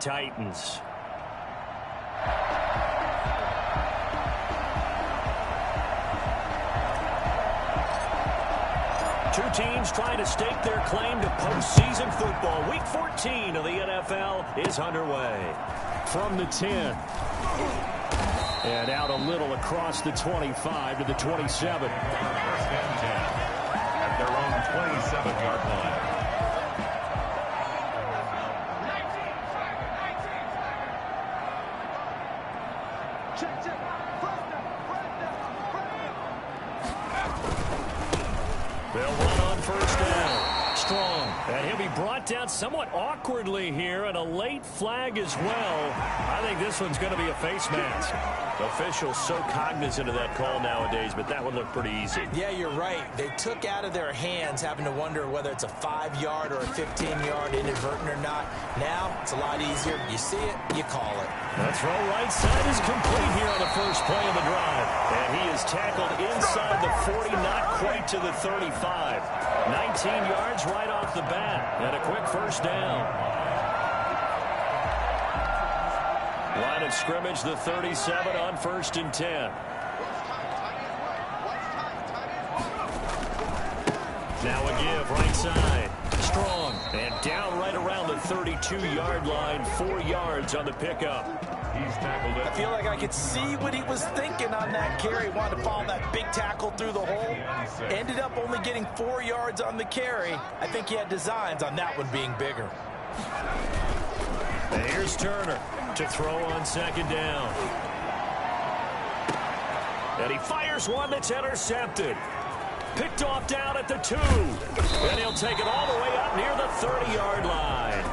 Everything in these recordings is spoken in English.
Titans. Two teams trying to stake their claim to postseason football. Week 14 of the NFL is underway. From the 10. And out a little across the 25 to the 27. First and 10 at their own 27-yard line. They'll run on first down. Strong. And he'll be brought down somewhat awkwardly here, and a late flag as well. I think this one's going to be a face mask. Officials so cognizant of that call nowadays, but that one looked pretty easy. Yeah, you're right. They took out of their hands having to wonder whether it's a 5-yard or a 15-yard inadvertent or not. Now, it's a lot easier. You see it, you call it. The throw right side is complete here on the first play of the drive. And he is tackled inside the 40, not quite to the 35. 19 yards right off the bat. And a quick first down. Line of scrimmage, the 37 on first and 10. Now a give, right side. Strong. And down right around the 32-yard line. 4 yards on the pickup. He's tackled it. I feel like I could see what he was thinking on that carry. Wanted to follow that big tackle through the hole. Ended up only getting 4 yards on the carry. I think he had designs on that one being bigger. And here's Turner to throw on second down. And he fires one that's intercepted. Picked off down at the 2. And he'll take it all the way up near the 30-yard line.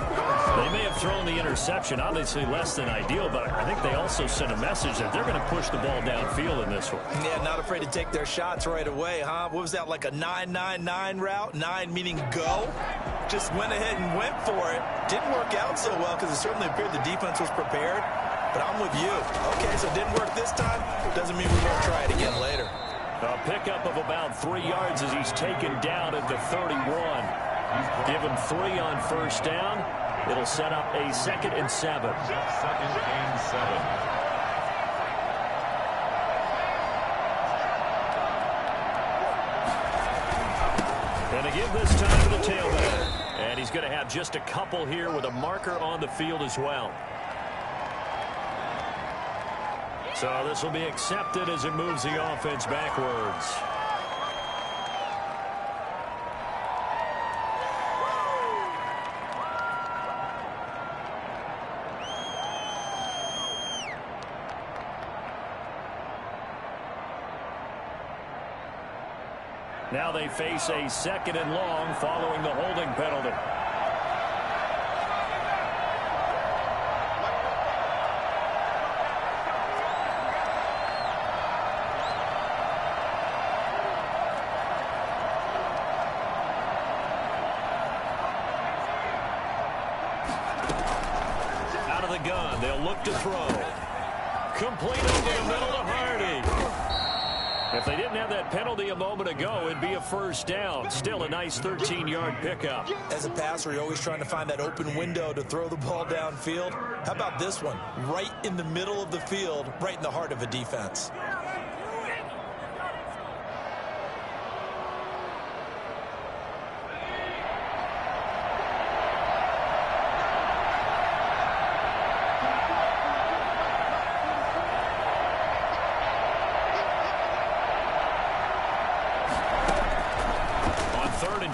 They may have thrown the interception, obviously less than ideal, but I think they also sent a message that they're going to push the ball downfield in this one. Yeah, not afraid to take their shots right away, huh? What was that, like a 9-9-9 route? 9 meaning go? Just went ahead and went for it. Didn't work out so well because it certainly appeared the defense was prepared. But I'm with you. Okay, so it didn't work this time. Doesn't mean we won't try it again later. A pickup of about 3 yards as he's taken down at the 31. Give him 3 on first down. It'll set up a 2nd and 7. Second and 7. And a give this time to the tailback. And he's going to have just a couple here with a marker on the field as well. So this will be accepted as it moves the offense backwards. Now they face a 2nd and long following the holding penalty. Out of the gun, they'll look to throw. Complete over the middle to Hardy. If they didn't have that penalty a moment ago, it'd be a first down. Still a nice 13-yard pickup. As a passer, you're always trying to find that open window to throw the ball downfield. How about this one? Right in the middle of the field, right in the heart of a defense.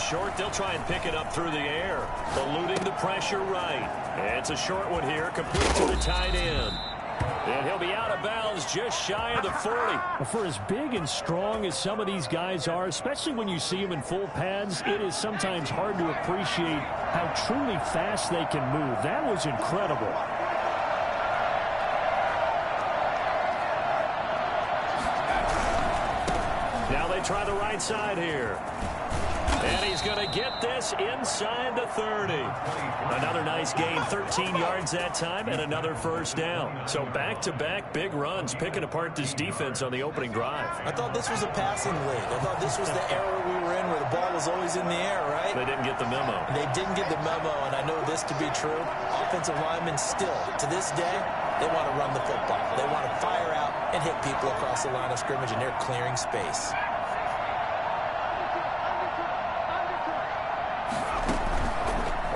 Short, they'll try and pick it up through the air, eluding the pressure right. It's a short one here, complete to the tight end. And he'll be out of bounds just shy of the 40. For as big and strong as some of these guys are, especially when you see them in full pads, it is sometimes hard to appreciate how truly fast they can move. That was incredible. Now they try the right side here. And he's going to get this inside the 30. Another nice gain, 13 yards that time, and another first down. So back-to-back big runs, picking apart this defense on the opening drive. I thought this was a passing league. I thought this was the era we were in where the ball was always in the air, right? They didn't get the memo. They didn't get the memo, and I know this to be true. offensive linemen still, to this day, they want to run the football. They want to fire out and hit people across the line of scrimmage, and they're clearing space.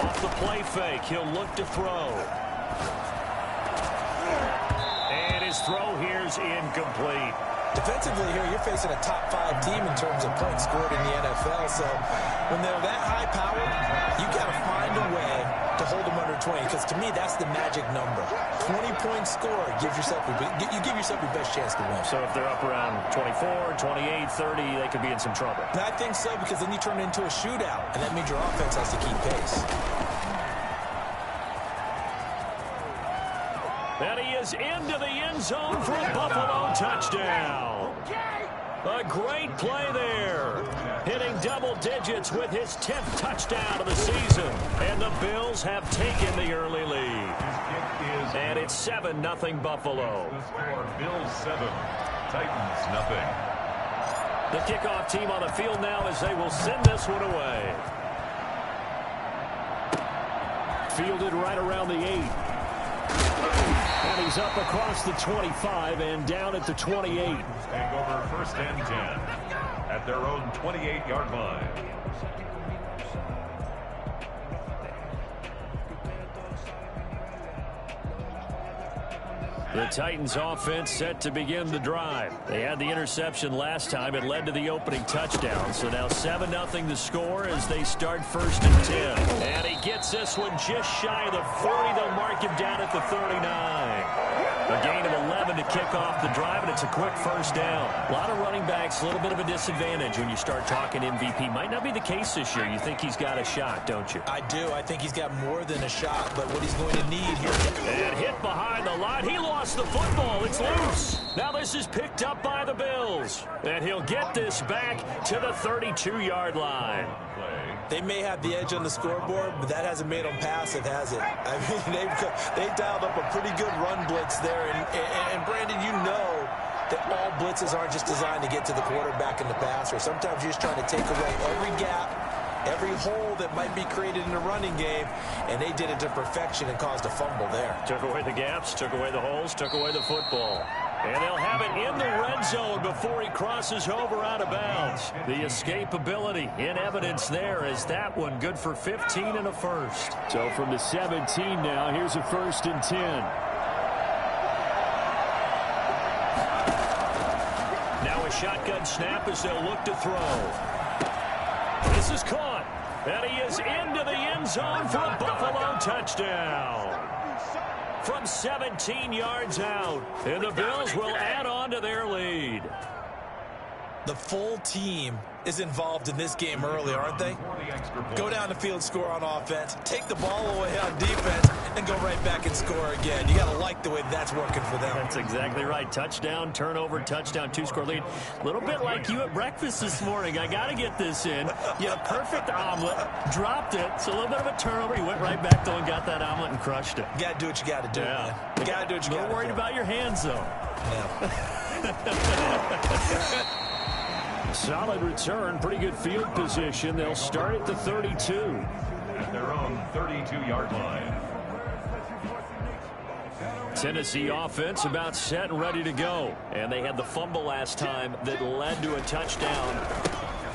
Off the play fake, he'll look to throw. And his throw here's incomplete. Defensively here, you're facing a top 5 team in terms of points scored in the NFL. So when they're that high powered, you got to find a way to hold them under 20. Because to me, that's the magic number. 20 points scored gives yourself you give yourself your best chance to win. So if they're up around 24, 28, 30, they could be in some trouble. And I think so, because then you turn it into a shootout, and that means your offense has to keep pace. And he is into the end zone for a Buffalo touchdown. A great play there. Hitting double digits with his 10th touchdown of the season. And the Bills have taken the early lead. And it's 7-0 Buffalo. The score, Bills 7, Titans nothing. The kickoff team on the field now as they will send this one away. Fielded right around the 8. And he's up across the 25 and down at the 28. Take over 1st and 10 at their own 28-yard line. The Titans offense set to begin the drive. They had the interception last time. It led to the opening touchdown. So now 7-0 the score as they start 1st and 10. And he gets this one just shy of the 40. They'll mark him down at the 39. A gain of 11 to kick off the drive, and it's a quick 1st down. A lot of running backs, a little bit of a disadvantage when you start talking MVP. Might not be the case this year. You think he's got a shot, don't you? I do. I think he's got more than a shot, but what he's going to need here. And hit behind the line. He lost the football. It's loose. Now this is picked up by the Bills. And he'll get this back to the 32-yard line. They may have the edge on the scoreboard, but that hasn't made them passive, has it? I mean, they dialed up a pretty good run blitz there. And Brandon, you know that all blitzes aren't just designed to get to the quarterback and the passer. Sometimes you're just trying to take away every gap, every hole that might be created in the running game, and they did it to perfection and caused a fumble there. Took away the gaps, took away the holes, took away the football. And they'll have it in the red zone before he crosses over out of bounds. The escapability in evidence there as that one good for 15 and a first. So from the 17 now, here's a 1st and 10. Now a shotgun snap as they'll look to throw. This is caught. And he is into the end zone for a Buffalo touchdown. From 17 yards out. And the Bills will add on to their lead. The full team is involved in this game early, aren't they? Go down the field, score on offense, take the ball away on defense, and go right back and score again. You got to like the way that's working for them. That's exactly right. Touchdown, turnover, touchdown, 2-score lead. A little bit like you at breakfast this morning. I got to get this in. You had a perfect omelet, dropped it. It's a little bit of a turnover. You went right back, though, and got that omelet and crushed it. You got to do what you got to do, man. You got to do what you got to do. A little worried about your hands, though. Yeah. Solid return, pretty good field position. They'll start at the 32. At their own 32-yard line. Tennessee offense about set and ready to go. And they had the fumble last time that led to a touchdown.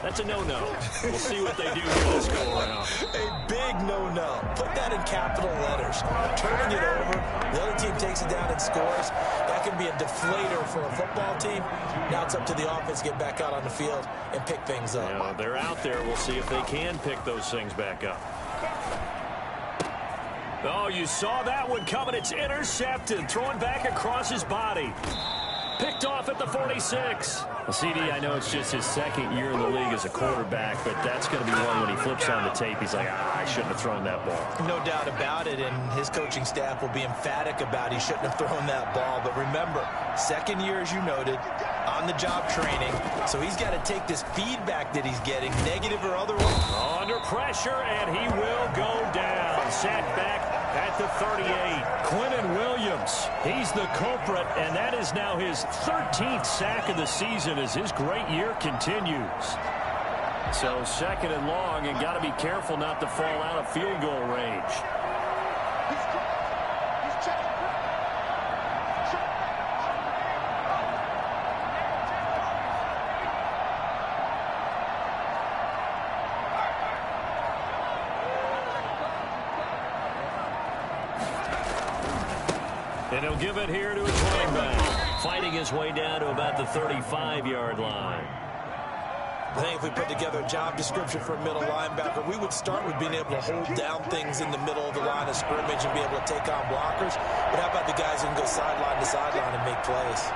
That's a no-no. We'll see what they do here this go-around. A big no-no. Put that in capital letters. Turning it over, the other team takes it down and scores. That can be a deflator for a football team. Now it's up to the offense to get back out on the field and pick things up. Yeah, they're out there. We'll see if they can pick those things back up. Oh, you saw that one coming. It's intercepted. Throwing back across his body. Picked off at the 46. Well, CD, I know it's just his 2nd year in the league as a quarterback, but that's going to be one when he flips on the tape. He's like, I shouldn't have thrown that ball. No doubt about it, and his coaching staff will be emphatic about he shouldn't have thrown that ball. But remember, 2nd year, as you noted, on-the-job training. So he's got to take this feedback that he's getting, negative or otherwise. Under pressure, and he will go down. Sacked back at the 38. Quinton Williams, he's the culprit, and that is now his 13th sack of the season as his great year continues. So 2nd and long, and got to be careful not to fall out of field goal range. And he'll give it here to his running back, fighting his way down to about the 35-yard line. I think if we put together a job description for a middle linebacker, we would start with being able to hold down things in the middle of the line of scrimmage and be able to take on blockers. But how about the guys who can go sideline to sideline and make plays?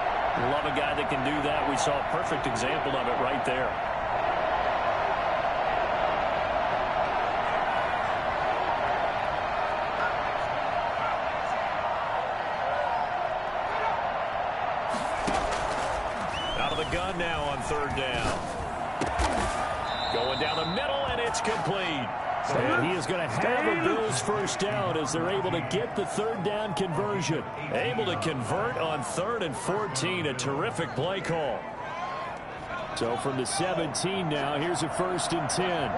Love a guy that can do that. We saw a perfect example of it right there. Out of the gun now on third down. Going down the middle, and it's complete. And he is going to have a Bills first down as they're able to get the third down conversion. Able to convert on 3rd and 14. A terrific play call. So from the 17 now, here's a 1st and 10.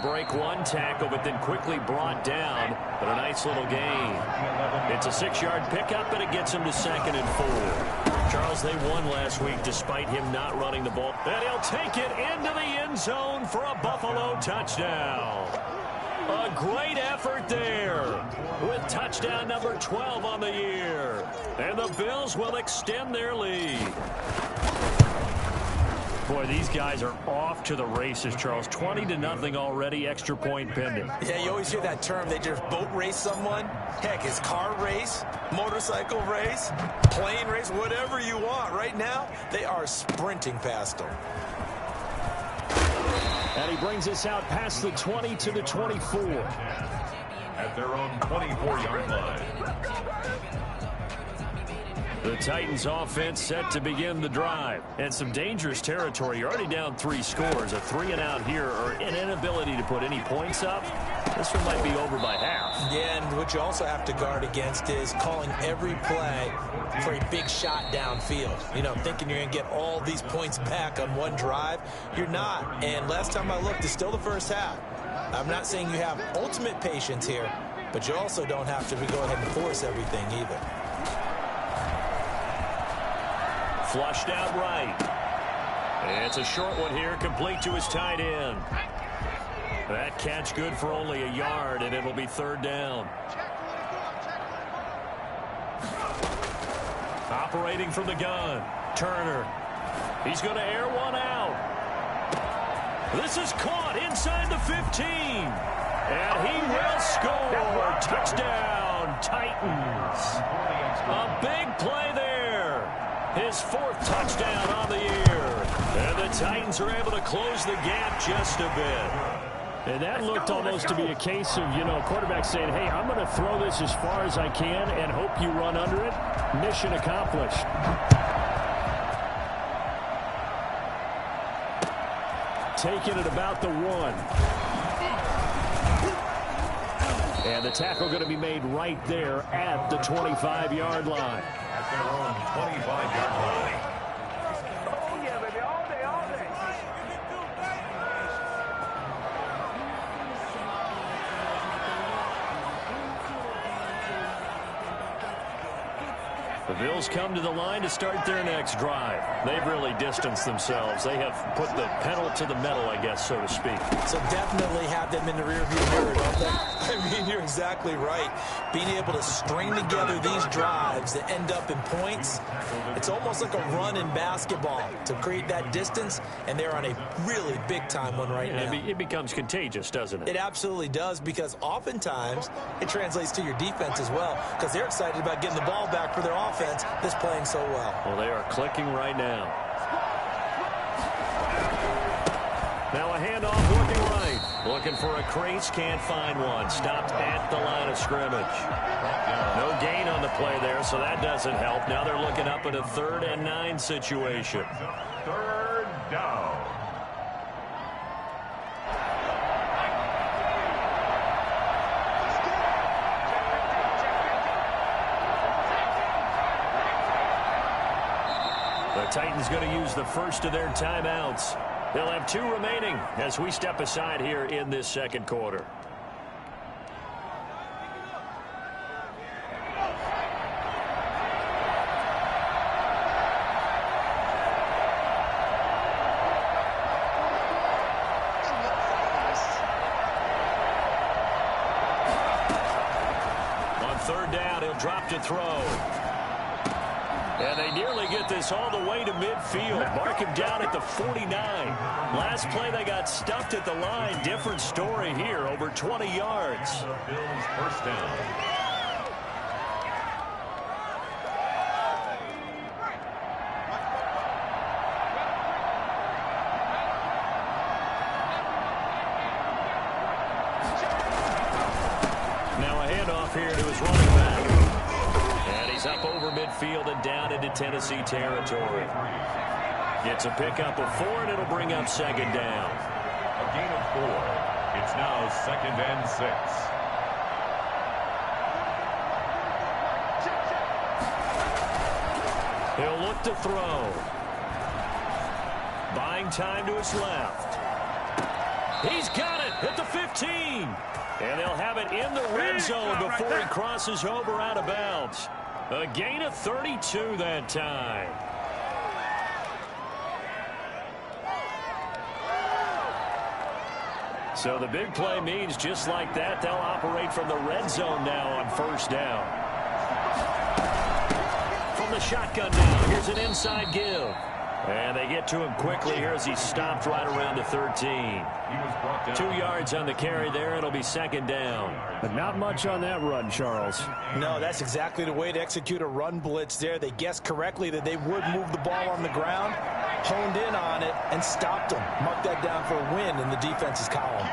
Break one tackle, but then quickly brought down. But a nice little gain. It's a 6-yard pickup, and it gets him to 2nd and 4. Charles, they won last week despite him not running the ball. And he'll take it into the end zone for a Buffalo touchdown. A great effort there with touchdown number 12 on the year. And the Bills will extend their lead. Boy, these guys are off to the races, Charles. 20-0 already, extra point pending. Yeah, you always hear that term. They just boat race someone. Heck, it's car race, motorcycle race, plane race, whatever you want. Right now, they are sprinting past them. And he brings us out past the 20 to the 24. At their own 24-yard line. The Titans offense set to begin the drive. And some dangerous territory. You're already down 3 scores. A 3-and-out here or an inability to put any points up. This one might be over by half. Yeah, and what you also have to guard against is calling every play for a big shot downfield. You know, thinking you're going to get all these points back on one drive. You're not. And last time I looked, it's still the first half. I'm not saying you have ultimate patience here, but you also don't have to go ahead and force everything either. Flushed out right. It's a short one here, complete to his tight end. That catch good for only a yard, and it'll be 3rd down. Operating from the gun, Turner. He's going to air one out. This is caught inside the 15. And he will score. Touchdown, Titans. A big play there. His 4th touchdown on the year. And the Titans are able to close the gap just a bit. And that looked almost to be a case of, quarterback saying, hey, I'm going to throw this as far as I can and hope you run under it. Mission accomplished. Taking it about the 1. And the tackle going to be made right there at the 25-yard line. At their own 25-yard line. Oh, yeah, baby, all day, all day. The Bills come to the line to start their next drive. They've really distanced themselves. They have put the pedal to the metal, I guess, so to speak. So definitely have them in the rearview mirror, don't they? I mean, you're exactly right. Being able to string together these drives that end up in points, it's almost like a run in basketball to create that distance, and they're on a really big-time one right now. It becomes contagious, doesn't it? It absolutely does, because oftentimes it translates to your defense as well, because they're excited about getting the ball back for their offense that's playing so well. Well, they are clicking right now. Now a handoff looking right. Looking for a crease, can't find one. Stopped at the line of scrimmage. No gain on the play there, so that doesn't help. Now they're looking up at a 3rd and 9 situation. 3rd down. The Titans going to use the first of their timeouts. They'll have 2 remaining as we step aside here in this 2nd quarter. drop to throw. And they nearly get this all the way to midfield. Mark him down at the 49. Last play, they got stuffed at the line. Different story here, over 20 yards. Bills first down. Now a handoff here to his running back. And he's up over midfield and down into Tennessee territory. Gets a pickup of 4, and it'll bring up second down. A gain of 4. It's now 2nd and 6. He'll look to throw. Buying time to his left. He's got it at the 15. And they'll have it in the red zone before he crosses over out of bounds. A gain of 32 that time. So the big play means just like that, they'll operate from the red zone now on first down. From the shotgun now, here's an inside give. And they get to him quickly here as he's stopped right around the 13. 2 yards on the carry there. It'll be second down. But not much on that run, Charles. No, that's exactly the way to execute a run blitz there. They guessed correctly that they would move the ball on the ground, honed in on it, and stopped them. Mark that down for a win in the defense's column.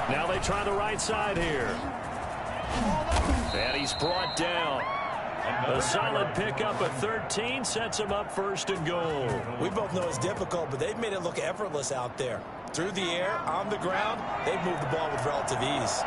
Now they try the right side here. And he's brought down. A solid pickup of 13 sets him up first and goal. We both know it's difficult, but they've made it look effortless out there. Through the air, on the ground, they've moved the ball with relative ease.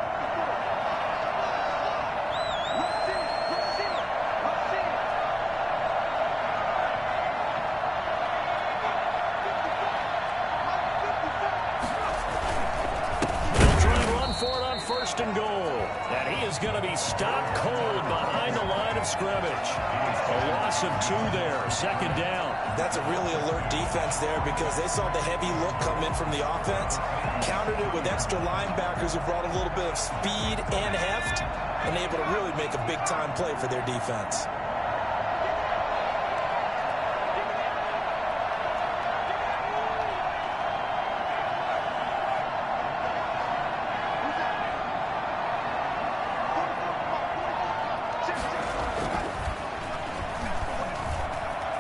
First and goal. And he is going to be stopped cold behind the line of scrimmage. A loss of 2 there. Second down. That's a really alert defense there because they saw the heavy look come in from the offense, countered it with extra linebackers who brought a little bit of speed and heft, and able to really make a big-time play for their defense.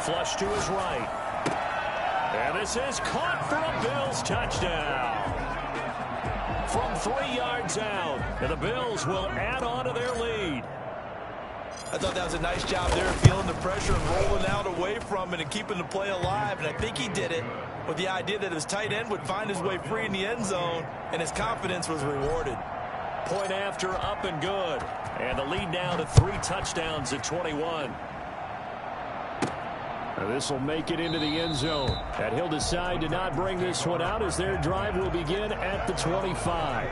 Flush to his right. And this is caught for a Bills touchdown. From 3 yards out. And the Bills will add on to their lead. I thought that was a nice job there, feeling the pressure and rolling out away from it and keeping the play alive. And I think he did it with the idea that his tight end would find his way free in the end zone, and his confidence was rewarded. Point after, up and good. And the lead now to 3 touchdowns at 21. This will make it into the end zone. And he'll decide to not bring this one out as their drive will begin at the 25.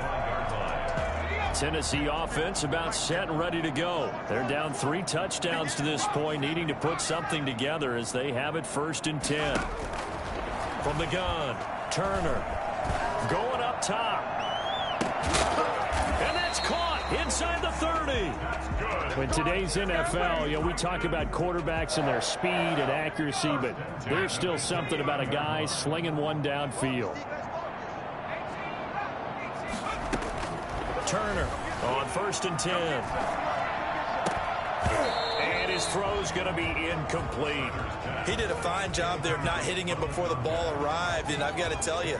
Tennessee offense about set and ready to go. They're down 3 touchdowns to this point, needing to put something together as they have it first and 10. From the gun, Turner going up top. And that's caught inside the 30. In today's NFL, we talk about quarterbacks and their speed and accuracy, but there's still something about a guy slinging one downfield. Turner on first and 10. And his throw's going to be incomplete. He did a fine job there of not hitting it before the ball arrived, and I've got to tell you,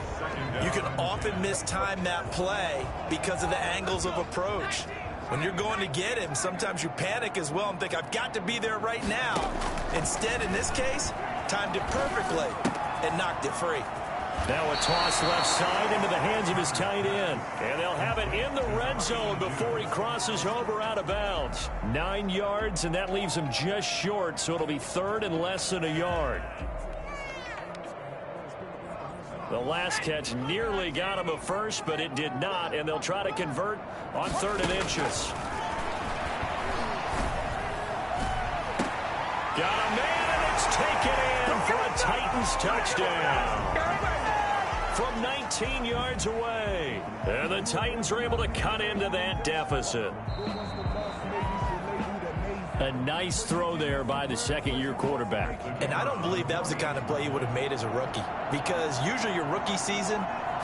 you can often mistime that play because of the angles of approach. When you're going to get him, sometimes you panic as well and think, I've got to be there right now. Instead, in this case, timed it perfectly and knocked it free. Now a toss left side into the hands of his tight end. And they'll have it in the red zone before he crosses over out of bounds. 9 yards, and that leaves him just short, so it'll be 3rd and less than a yard. The last catch nearly got him a first, but it did not, and they'll try to convert on 3rd and inches. Got a man, and it's taken in for a Titans touchdown. from 19 yards away. And the Titans are able to cut into that deficit. A nice throw there by the second-year quarterback. And I don't believe that was the kind of play he would have made as a rookie, because usually your rookie season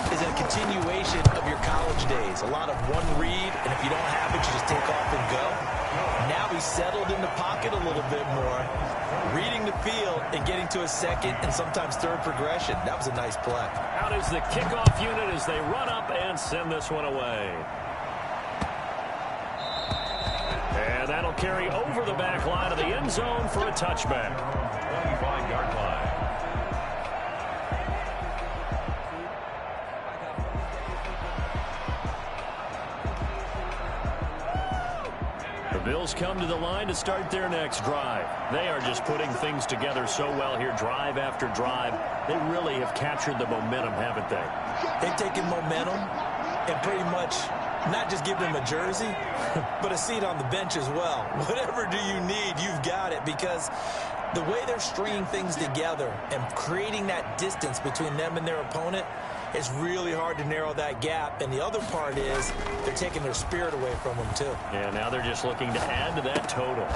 is a continuation of your college days. A lot of one read, and if you don't have it, you just take off and go. Now he's settled in the pocket a little bit more, reading the field and getting to a second and sometimes third progression. That was a nice play. Out is the kickoff unit as they run up and send this one away. And that'll carry over the back line of the end zone for a touchback. 25-yard line. The Bills come to the line to start their next drive. They are just putting things together so well here, drive after drive. They really have captured the momentum, haven't they? They've taken momentum and pretty much not just give them a jersey, but a seat on the bench as well. Whatever do you need, you've got it, because the way they're stringing things together and creating that distance between them and their opponent, it's really hard to narrow that gap. And the other part is they're taking their spirit away from them, too. Yeah, now they're just looking to add to that total.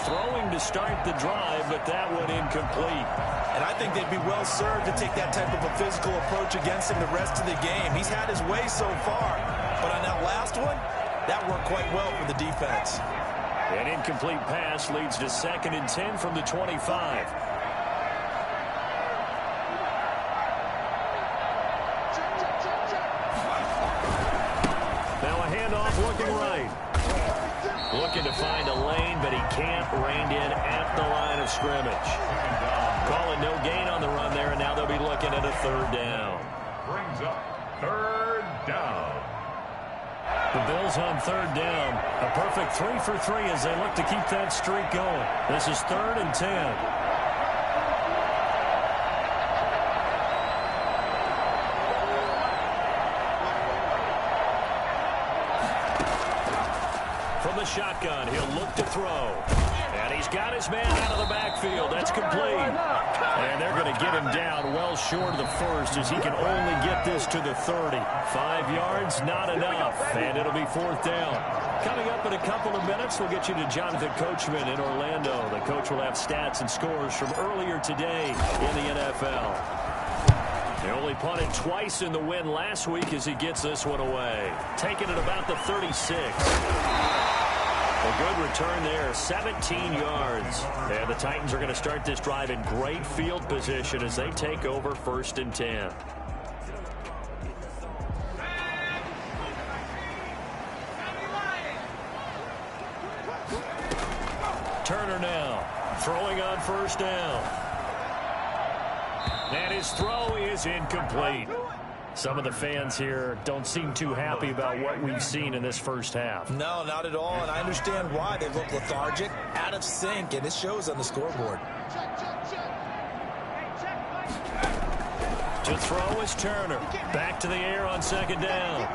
Throwing to start the drive, but that one incomplete. And I think they'd be well served to take that type of a physical approach against him the rest of the game. He's had his way so far, but on that last one, that worked quite well for the defense. An incomplete pass leads to 2nd and 10 from the 25. Now a handoff looking right. Looking to find a lane, but he can't. Reined in at the line of scrimmage. Calling no gain on the run there, and now they'll be looking at a 3rd down. Brings up 3rd down. The Bills on 3rd down. A perfect 3 for 3 as they look to keep that streak going. This is 3rd and 10. From the shotgun, he'll look to throw. And he's got his man out of the backfield. That's complete. And they're going to get him down well short of the 1st as he can only get this to the 30. 5 yards, not enough. And it'll be 4th down. Coming up in a couple of minutes, we'll get you to Jonathan Coachman in Orlando. The coach will have stats and scores from earlier today in the NFL. He only punted twice in the win last week as he gets this one away. Taking it about the 36. A good return there, 17 yards. And the Titans are going to start this drive in great field position as they take over 1st and 10. Turner now, throwing on 1st down. And his throw is incomplete. Some of the fans here don't seem too happy about what we've seen in this first half. No, not at all, and I understand why. They look lethargic, out of sync, and it shows on the scoreboard. To throw is Turner. Back to the air on 2nd down.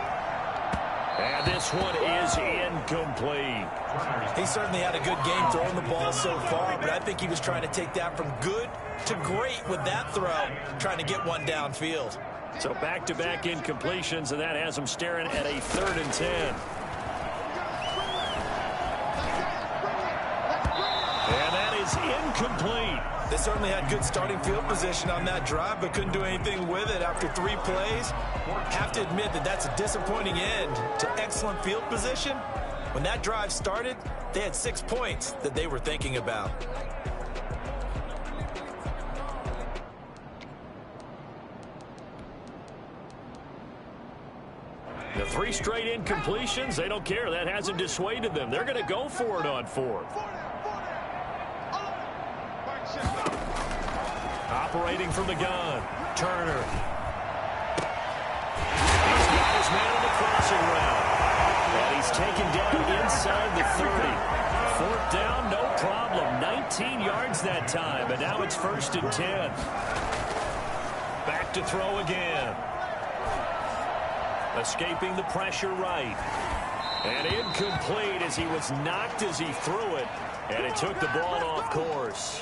And this one is incomplete. He certainly had a good game throwing the ball so far, but I think he was trying to take that from good to great with that throw, trying to get one downfield. So back-to-back incompletions, and that has him staring at a 3rd and 10. And that is incomplete. They certainly had good starting field position on that drive, but couldn't do anything with it after 3 plays. Have to admit that that's a disappointing end to excellent field position. When that drive started, they had 6 points that they were thinking about. The 3 straight incompletions, they don't care. That hasn't dissuaded them. They're going to go for it on 4th. Operating from the gun, Turner. He's got his man on the crossing route. And he's taken down inside the 30. 4th down, no problem. 19 yards that time, but now it's 1st and 10. Back to throw again. Escaping the pressure right. And incomplete as he was knocked as he threw it. And it took the ball off course.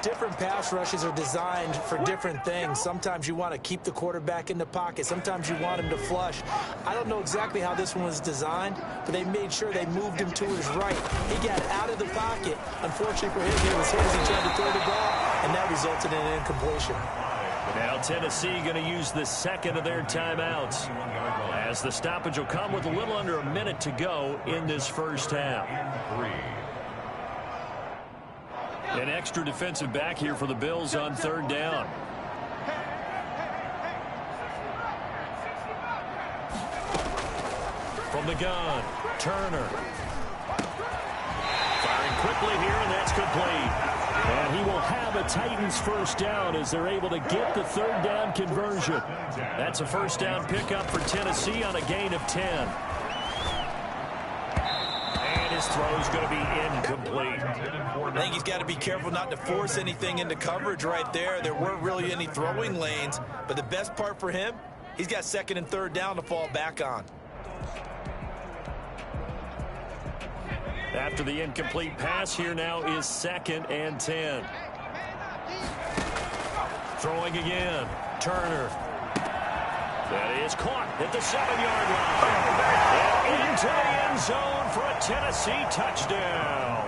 Different pass rushes are designed for different things. Sometimes you want to keep the quarterback in the pocket. Sometimes you want him to flush. I don't know exactly how this one was designed, but they made sure they moved him to his right. He got out of the pocket. Unfortunately for him, he was hit as he tried to throw the ball, and that resulted in an incompletion. Now Tennessee going to use the second of their timeouts, as the stoppage will come with a little under a minute to go in this first half. An extra defensive back here for the Bills on third down. From the gun, Turner. Firing quickly here, and that's complete. And he will have a Titans first down as they're able to get the third down conversion. That's a first down pickup for Tennessee on a gain of 10. And his throw is going to be incomplete. I think he's got to be careful not to force anything into coverage right there. There weren't really any throwing lanes, but the best part for him, he's got second and third down to fall back on. After the incomplete pass, here now is 2nd and 10. Throwing again. Turner. That is caught at the 7-yard line. And into the end zone for a Tennessee touchdown.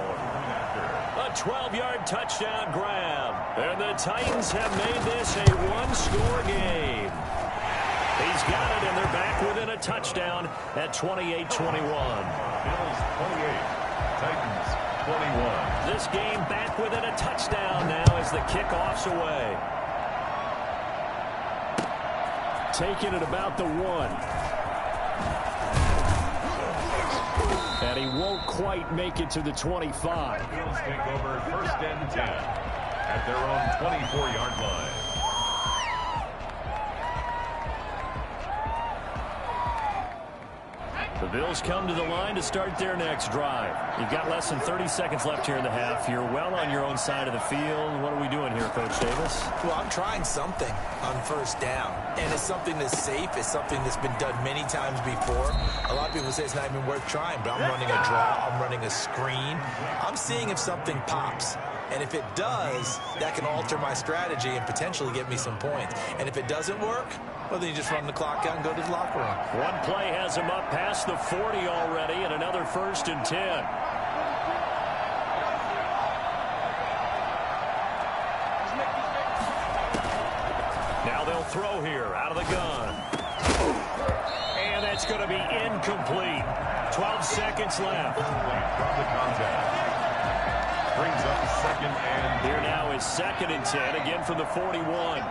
A 12-yard touchdown grab. And the Titans have made this a one-score game. He's got it, and they're back within a touchdown at 28-21. Bills 28. Titans 21. This game back within a touchdown now as the kickoff's away. Taking it about the 1. And he won't quite make it to the 25. Bills take over first and 10 at their own 24-yard line. The Bills come to the line to start their next drive. You've got less than 30 seconds left here in the half. You're well on your own side of the field. What are we doing here, Coach Davis? Well, I'm trying something on first down, and it's something that's safe. It's something that's been done many times before. A lot of people say it's not even worth trying, but I'm running a draw. I'm running a screen. I'm seeing if something pops. And if it does, that can alter my strategy and potentially get me some points. And if it doesn't work, well, then you just run the clock out and go to the locker room. One play has him up past the 40 already, and another 1st and 10. Now they'll throw here out of the gun. And that's going to be incomplete. 12 seconds left. From the contact. Brings up 2nd and 10. Here now is 2nd and 10, again from the 41.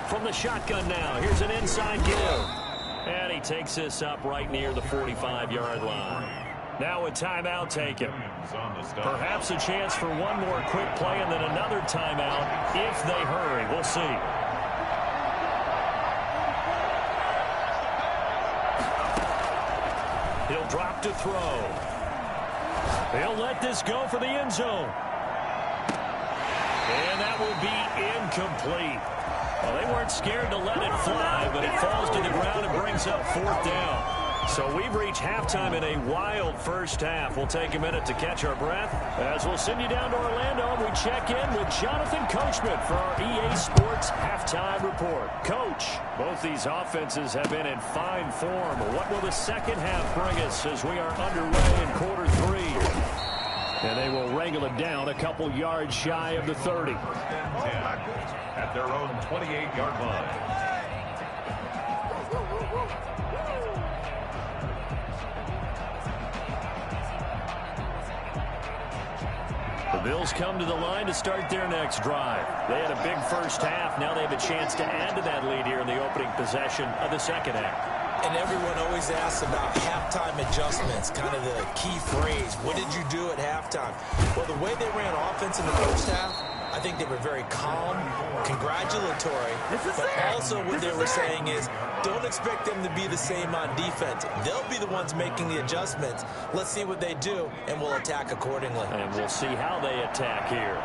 From the shotgun now, here's an inside give. And he takes this up right near the 45-yard line. Now a timeout taken. Perhaps a chance for one more quick play and then another timeout if they hurry. We'll see. He'll drop to throw. He'll let this go for the end zone. And that will be incomplete. Well, they weren't scared to let it fly, but it falls to the ground and brings up 4th down. So we've reached halftime in a wild first half. We'll take a minute to catch our breath as we'll send you down to Orlando and we check in with Jonathan Coachman for our EA Sports Halftime Report. Coach, both these offenses have been in fine form. What will the second half bring us as we are underway in quarter 3? And they will wrangle it down a couple yards shy of the 30. At their own 28-yard line. The Bills come to the line to start their next drive. They had a big first half. Now they have a chance to add to that lead here in the opening possession of the second half. And everyone always asks about halftime adjustments, kind of the key phrase. What did you do at halftime? Well, the way they ran offense in the first half, I I think they were very calm, congratulatory, but also what they were saying is don't expect them to be the same on defense. They'll be the ones making the adjustments. Let's see what they do, and we'll attack accordingly. And we'll see how they attack here.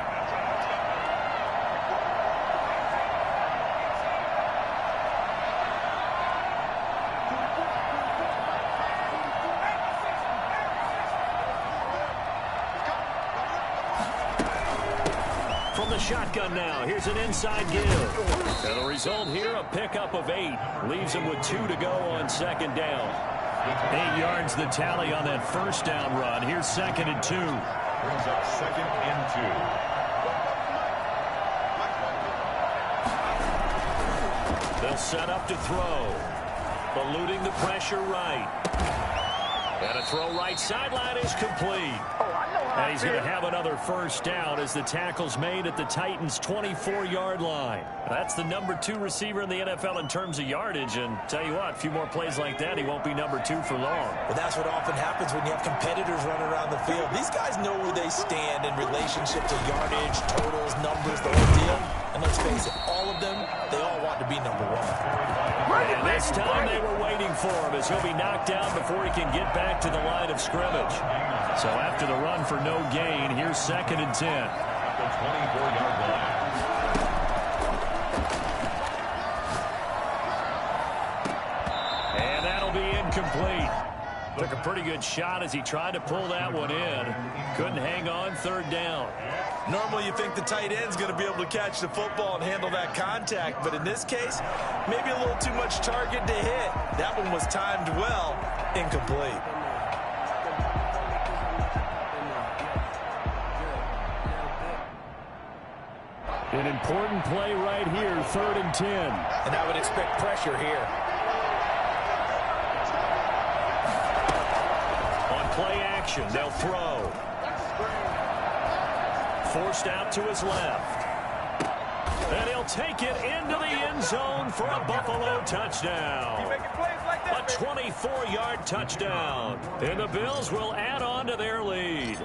From the shotgun now, here's an inside give. And the result here, a pickup of 8. Leaves him with 2 to go on second down. 8 yards the tally on that first down run. Here's 2nd and 2. Brings up 2nd and 2. They'll set up to throw. Eluding the pressure right. And a throw right sideline is complete. And he's going to have another first down as the tackle's made at the Titans' 24-yard line. That's the number 2 receiver in the NFL in terms of yardage. And tell you what, a few more plays like that, he won't be number 2 for long. But that's what often happens when you have competitors running around the field. These guys know where they stand in relationship to yardage, totals, numbers, the whole deal. And let's face it, all of them, they all want to be number 1. And this time they were waiting for him as he'll be knocked down before he can get back to the line of scrimmage. So after the run for no gain, here's 2nd and 10. At the 24-yard line. And that'll be incomplete. Took a pretty good shot as he tried to pull that one in. Couldn't hang on, 3rd down. Normally you think the tight end's going to be able to catch the football and handle that contact, but in this case, maybe a little too much target to hit. That one was timed well, incomplete. An important play right here, 3rd and 10. And I would expect pressure here. On play action, they'll throw. Forced out to his left. And he'll take it into the end zone for a Buffalo touchdown. A 24-yard touchdown. And the Bills will add on to their lead.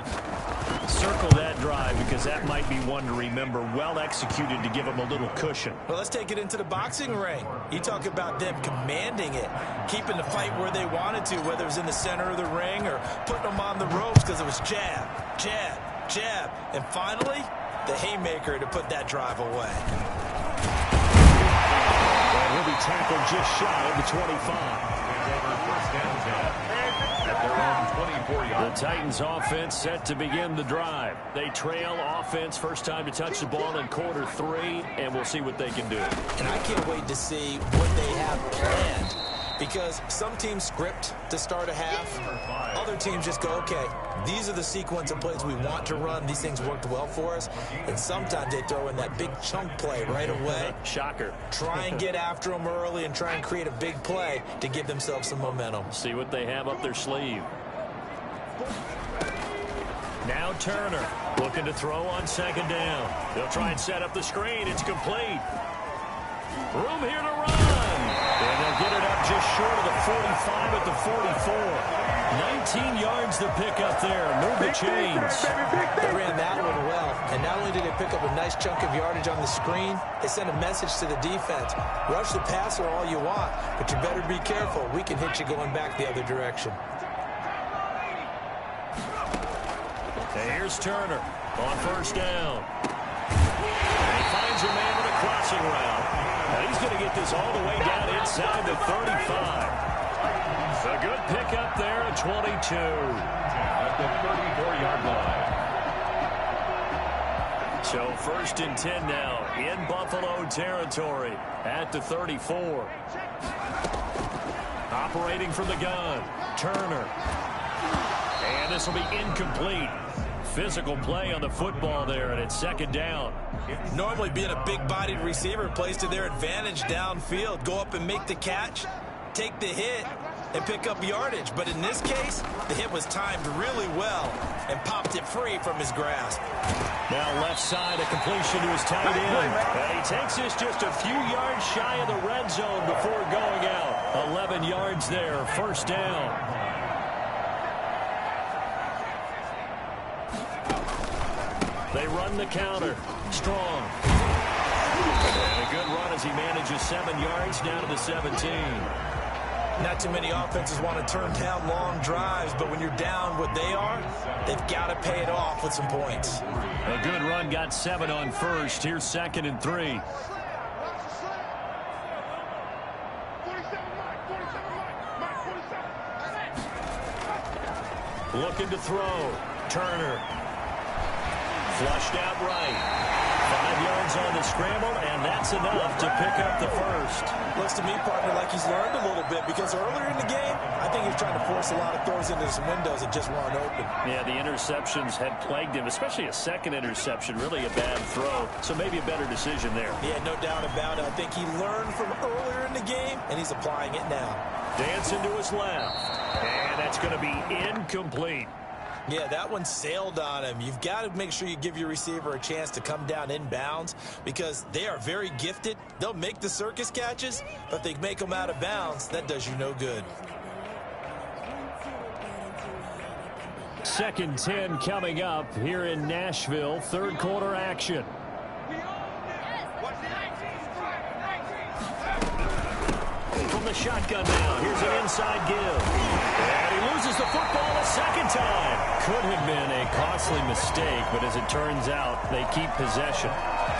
Circle that drive because that might be one to remember. Well executed to give them a little cushion. Well, let's take it into the boxing ring. You talk about them commanding it, keeping the fight where they wanted to, whether it was in the center of the ring or putting them on the ropes because it was jab, jab, jab. And finally, the haymaker to put that drive away. And he'll be tackled just shy of the 25. The Titans offense set to begin the drive. They trail offense, first time to touch the ball in quarter 3, and we'll see what they can do. And I can't wait to see what they have planned, because some teams script to start a half. Other teams just go, okay, these are the sequence of plays we want to run. These things worked well for us. And sometimes they throw in that big chunk play right away. Shocker. Try and get after them early and try and create a big play to give themselves some momentum. See what they have up their sleeve. Now Turner looking to throw on 2nd down. They'll try and set up the screen. It's complete. Room here to run. And they'll get it up just short of the 45 at the 44. 19 yards to pick up there. Move the chains. They ran that one well. And not only did they pick up a nice chunk of yardage on the screen, they sent a message to the defense. Rush the passer all you want, but you better be careful. We can hit you going back the other direction. And here's Turner on 1st down. And he finds a man with a crossing route. And he's going to get this all the way down inside the 35. A good pickup there at 22. At the 34-yard line. So 1st and 10 now in Buffalo territory at the 34. Operating from the gun, Turner. And this will be incomplete. Physical play on the football there, and it's 2nd down. Normally being a big-bodied receiver plays to their advantage downfield. Go up and make the catch, take the hit, and pick up yardage. But in this case, the hit was timed really well and popped it free from his grasp. Now left side, a completion to his tight end. And he takes this just a few yards shy of the red zone before going out. 11 yards there, 1st down. They run the counter. Strong. And a good run as he manages 7 yards down to the 17. Not too many offenses want to turn down long drives, but when you're down what they are, they've got to pay it off with some points. A good run got 7 on first. Here's 2nd and 3. Looking to throw. Turner. Flushed out right. 5 yards on the scramble, and that's enough to pick up the first. Looks to me, partner, like he's learned a little bit, because earlier in the game, I think he was trying to force a lot of throws into some windows that just weren't open. Yeah, the interceptions had plagued him, especially a second interception, really a bad throw. So maybe a better decision there. Yeah, no doubt about it. I think he learned from earlier in the game, and he's applying it now. Dancing to his left, and that's going to be incomplete. Yeah, that one sailed on him. You've got to make sure you give your receiver a chance to come down inbounds because they are very gifted. They'll make the circus catches, but if they make them out of bounds, that does you no good. 2nd 10 coming up here in Nashville. 3rd quarter action. From the shotgun now. Here's an inside give. And he loses the football a second time. Could have been a costly mistake, but as it turns out, they keep possession.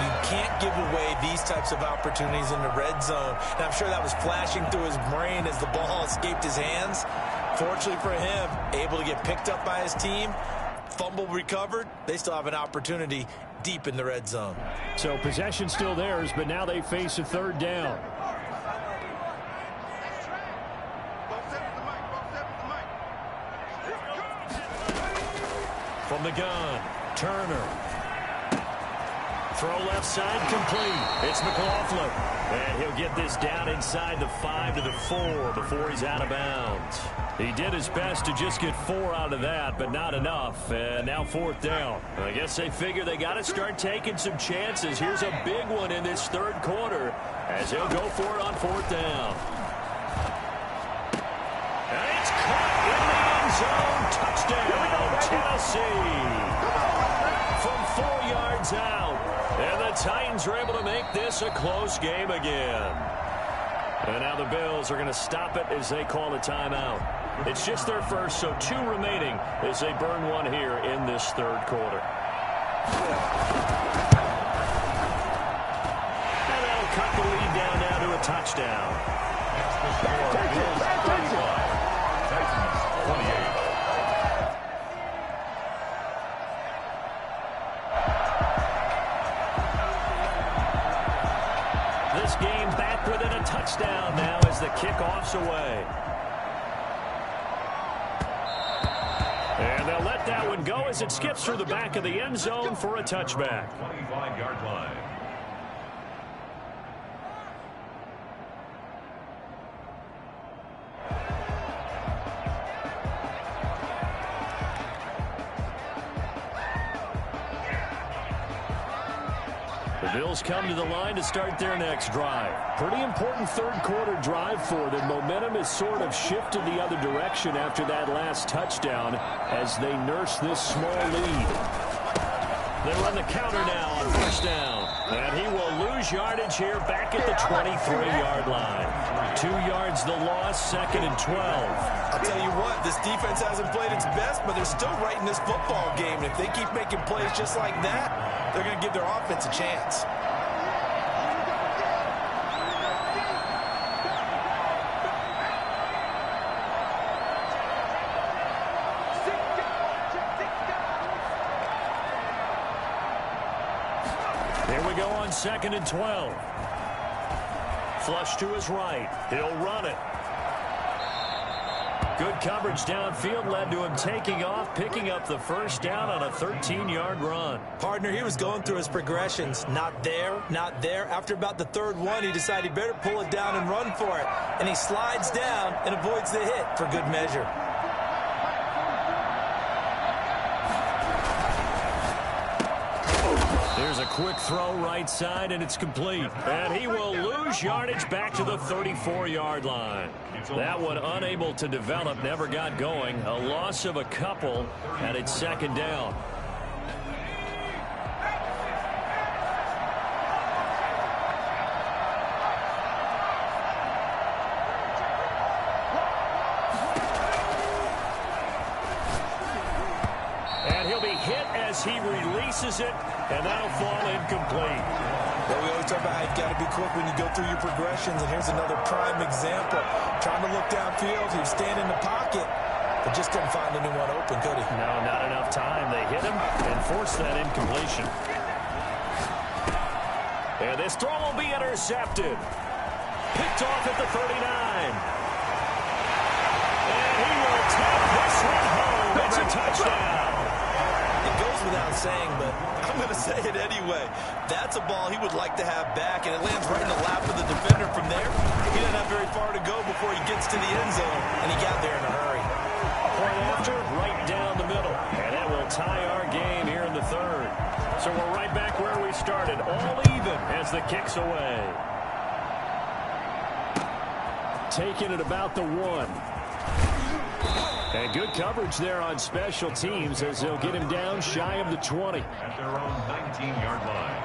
You can't give away these types of opportunities in the red zone. And I'm sure that was flashing through his brain as the ball escaped his hands. Fortunately for him, able to get picked up by his team, fumble recovered. They still have an opportunity deep in the red zone. So possession still theirs, but now they face a 3rd down. From the gun, Turner. Throw left side, complete. It's McLaughlin. And he'll get this down inside the 5 to the 4 before he's out of bounds. He did his best to just get 4 out of that, but not enough. And now 4th down. I guess they figure they got to start taking some chances. Here's a big one in this 3rd quarter as he'll go for it on 4th down. And it's caught in the end zone. Touchdown, Tennessee. From 4 yards out. And the Titans are able to make this a close game again. And now the Bills are going to stop it as they call a timeout. It's just their first, so 2 remaining as they burn one here in this 3rd quarter. And that'll cut the lead down now to a touchdown. That's the score. Bills 35, Titans 28. This game back within a touchdown now as the kickoff's away. And they'll let that one go as it skips through the back of the end zone for a touchback. 25-yard line. The Bills come to the line to start their next drive. Pretty important 3rd quarter drive for them. Momentum has sort of shifted the other direction after that last touchdown as they nurse this small lead. They run the counter now on 1st down. And he will lose yardage here back at the 23-yard line. 2 yards the loss, 2nd and 12. I'll tell you what, this defense hasn't played its best, but they're still right in this football game. And if they keep making plays just like that, they're going to give their offense a chance. Here we go on 2nd and 12. Flush to his right. He'll run it. Good coverage downfield led to him taking off, picking up the 1st down on a 13-yard run. Partner, he was going through his progressions. Not there, not there. After about the 3rd one, he decided he better pull it down and run for it. And he slides down and avoids the hit for good measure. There's a quick throw right side, and it's complete. And he will lose yardage back to the 34-yard line. That one unable to develop, never got going. A loss of a couple, and it's 2nd down. as he releases it, and that'll fall incomplete. Well, we always talk about how you've got to be quick when you go through your progressions, and here's another prime example. Trying to look downfield, he was standing in the pocket, but just couldn't find anyone open, could he? No, not enough time. They hit him and forced that incompletion. And this throw will be intercepted. Picked off at the 39. And he will take this one home. It's a touchdown. It goes without saying, but I'm going to say it anyway. That's a ball he would like to have back, and it lands right in the lap of the defender. From there, he doesn't have very far to go before he gets to the end zone, and he got there in a hurry. Point after, right down the middle. And that will tie our game here in the third. So we're right back where we started, all even as the kick's away. Taking it about the 1. And good coverage there on special teams as they'll get him down shy of the 20. At their own 19-yard line.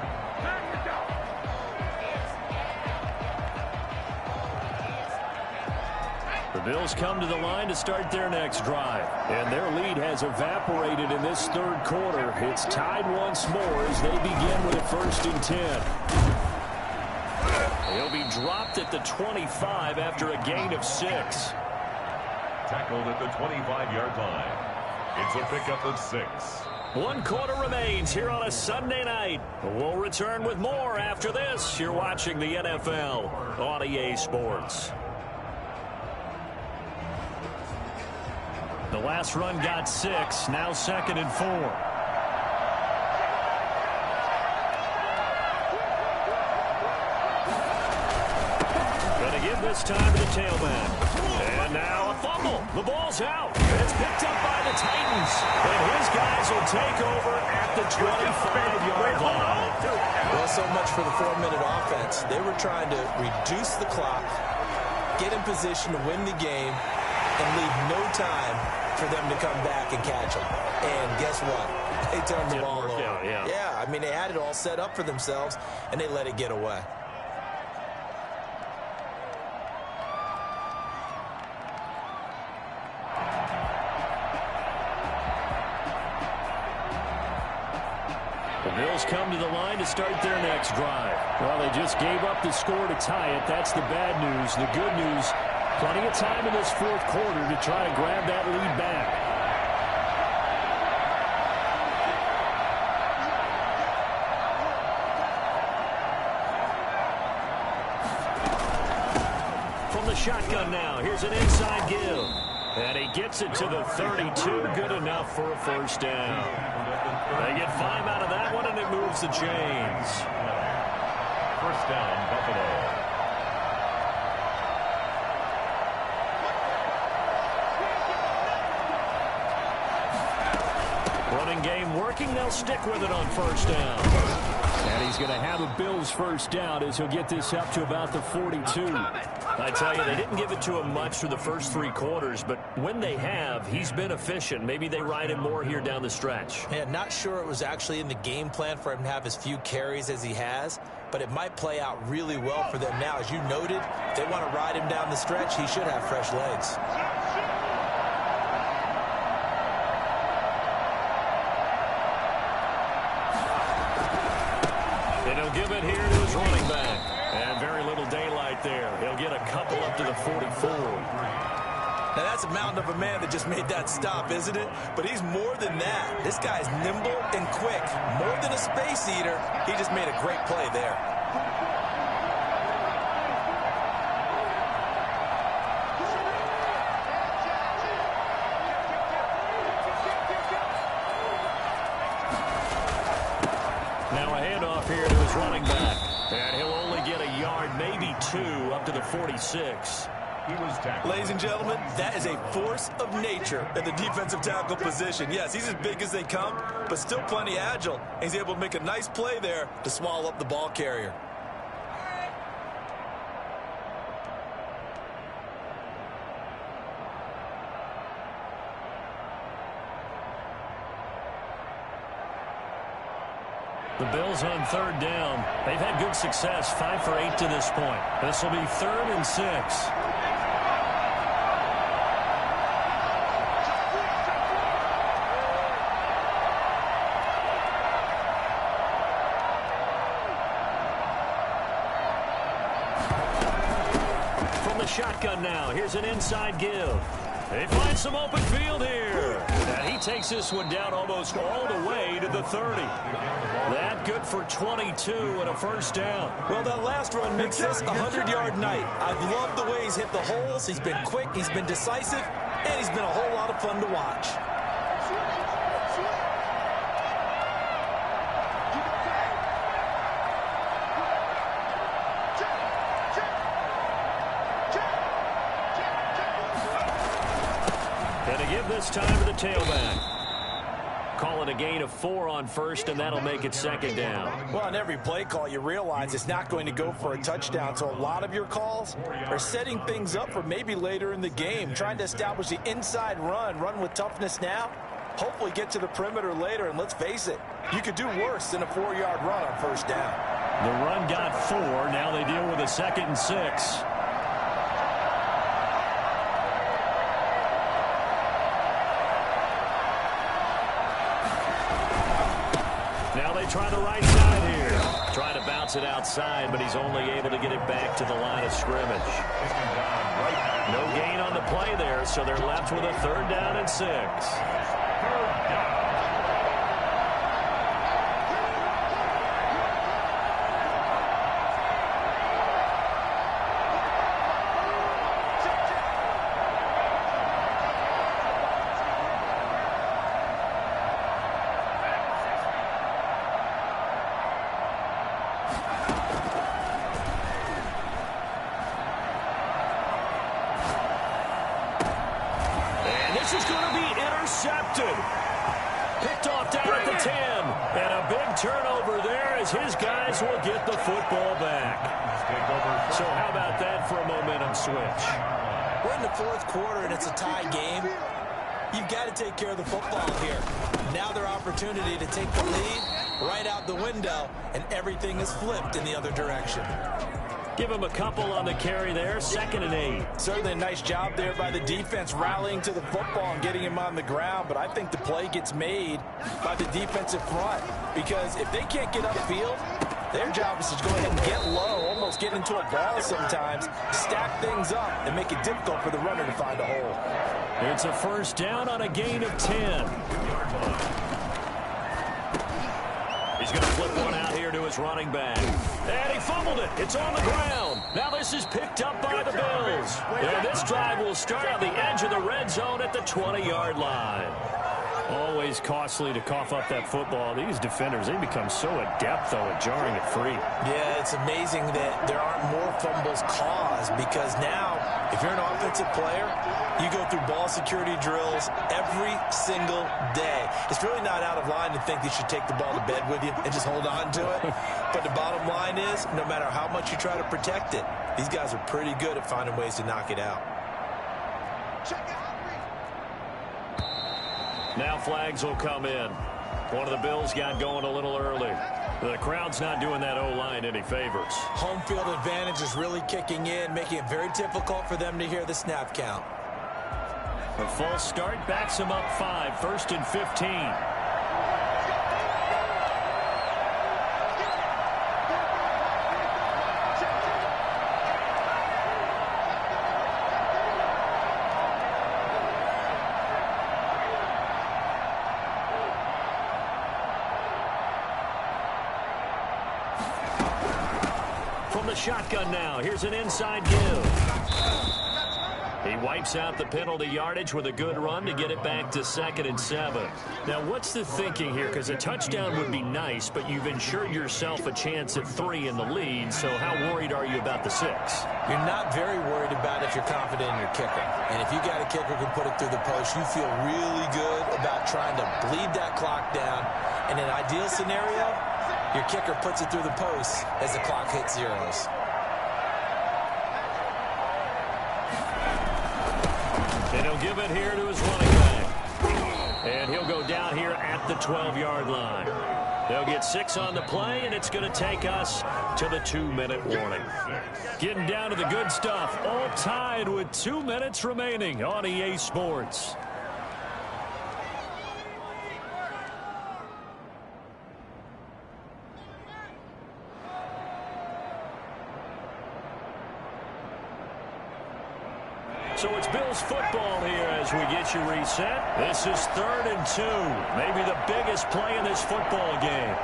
The Bills come to the line to start their next drive. And their lead has evaporated in this third quarter. It's tied once more as they begin with a 1st and 10. He'll be dropped at the 25 after a gain of 6. Tackled at the 25-yard line. It's a pickup of 6. 1 quarter remains here on a Sunday night. We'll return with more after this. You're watching the NFL on EA Sports. The last run got 6. Now 2nd and 4. This time to the tailback. And now a fumble. The ball's out. It's picked up by the Titans. And his guys will take over at the 25-yard line. Well, so much for the 4-minute offense. They were trying to reduce the clock, get in position to win the game, and leave no time for them to come back and catch them. And guess what? They turned the ball over. Yeah, I mean, they had it all set up for themselves, and they let it get away. Bills come to the line to start their next drive. Well, they just gave up the score to tie it. That's the bad news. The good news, plenty of time in this 4th quarter to try to grab that lead back. From the shotgun now, here's an inside give. And he gets it to the 32. Good enough for a 1st down. They get 5 out of that one, and it moves the chains. 1st down, Buffalo. Running game working. They'll stick with it on 1st down. And he's going to have a Bills 1st down as he'll get this up to about the 42. I tell you, they didn't give it to him much for the first 3 quarters, but when they have, he's been efficient. Maybe they ride him more here down the stretch. Yeah, not sure it was actually in the game plan for him to have as few carries as he has, but it might play out really well for them now. As you noted, if they want to ride him down the stretch, he should have fresh legs. And he'll give it here to his running back. And very little daylight there. He'll get a couple up to the 44. Now, that's a mountain of a man that just made that stop, isn't it? But he's more than that. This guy's nimble and quick. More than a space eater, he just made a great play there. Now a handoff here to his running back. And he'll only get a yard, maybe 2, up to the 46. Ladies and gentlemen, that is a force of nature in the defensive tackle position. Yes, he's as big as they come, but still plenty agile. He's able to make a nice play there to swallow up the ball carrier. The Bills on 3rd down. They've had good success, 5 for 8 to this point. This will be 3rd and 6. shotgun now. Here's an inside give. They find some open field here. And he takes this one down almost all the way to the 30. That good for 22 and a first down. Well, that last run makes this a 100-yard night. I've loved the way he's hit the holes. He's been quick, he's been decisive, and he's been a whole lot of fun to watch. And to give this time to the tailback. Calling a gain of 4 on first, and that'll make it second down. Well, on every play call, you realize it's not going to go for a touchdown, so a lot of your calls are setting things up for maybe later in the game, trying to establish the inside run with toughness now, hopefully get to the perimeter later, and let's face it, you could do worse than a 4-yard run on first down. The run got 4. Now they deal with a 2nd and 6. Try the right side here. Trying to bounce it outside, but he's only able to get it back to the line of scrimmage. No gain on the play there, so they're left with a 3rd down and 6. Picked off down at the 10. And a big turnover there as his guys will get the football back. So how about that for a momentum switch? We're in the 4th quarter and it's a tie game. You've got to take care of the football here. Now their opportunity to take the lead right out the window, and everything is flipped in the other direction. Give him a couple on the carry there, 2nd and 8. Certainly a nice job there by the defense rallying to the football and getting him on the ground, but I think the play gets made by the defensive front, because if they can't get upfield, their job is to go ahead and get low, almost get into a ball sometimes, stack things up, and make it difficult for the runner to find a hole. It's a first down on a gain of 10. He's going to flip one out here to his running back. And he fumbled it. It's on the ground. Now this is picked up by the Bills. And this drive will start on the edge of the red zone at the 20-yard line. Always costly to cough up that football. These defenders, they become so adept, though, at jarring it free. Yeah, it's amazing that there aren't more fumbles caused, because now, if you're an offensive player, you go through ball security drills every single day. It's really not out of line to think you should take the ball to bed with you and just hold on to it. But the bottom line is, no matter how much you try to protect it, these guys are pretty good at finding ways to knock it out. Now flags will come in. One of the Bills got going a little early. The crowd's not doing that O-line any favors. Home field advantage is really kicking in, making it very difficult for them to hear the snap count. A false start backs him up 5, 1st and 15. From the shotgun now, here's an inside give. He wipes out the penalty yardage with a good run to get it back to 2nd and 7. Now, what's the thinking here? Because a touchdown would be nice, but you've ensured yourself a chance at 3 in the lead, so how worried are you about the 6? You're not very worried about it if you're confident in your kicker. And if you got a kicker who can put it through the post, you feel really good about trying to bleed that clock down. In an ideal scenario, your kicker puts it through the post as the clock hits zeros. And he'll give it here to his running back. And he'll go down here at the 12-yard line. They'll get 6 on the play, and it's going to take us to the 2-minute warning. Getting down to the good stuff, all tied with 2 minutes remaining on EA Sports. So it's Bills football here as we get you reset. This is 3rd and 2. Maybe the biggest play in this football game.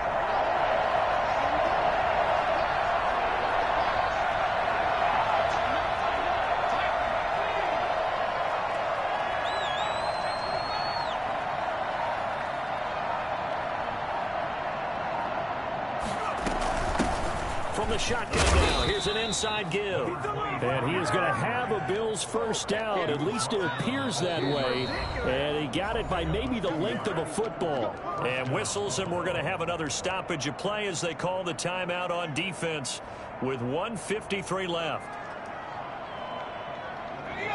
From the shotgun now, here's an inside give. And he is going to have a Bills first down. At least it appears that way. And he got it by maybe the length of a football. And whistles, and we're going to have another stoppage of play as they call the timeout on defense with 1:53 left.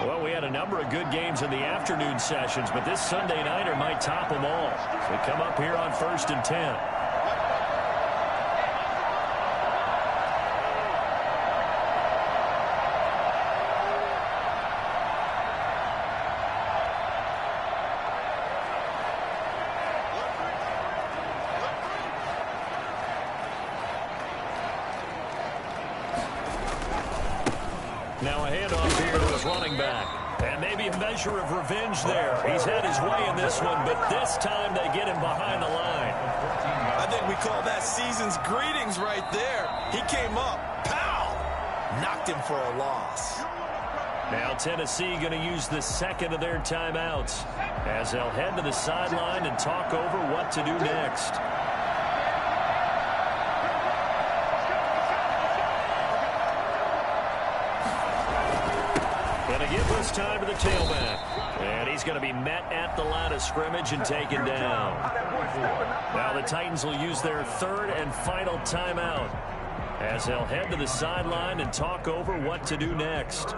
Well, we had a number of good games in the afternoon sessions, but this Sunday nighter might top them all. So we come up here on 1st and 10. Now a handoff here to his running back. And maybe a measure of revenge there. He's had his way in this one, but this time they get him behind the line. I think we call that season's greetings right there. He came up, pow! Knocked him for a loss. Now Tennessee going to use the second of their timeouts as they'll head to the sideline and talk over what to do next. Going to give this time to the tailback. And he's going to be met at the line of scrimmage and taken down. Now the Titans will use their 3rd and final timeout as they'll head to the sideline and talk over what to do next.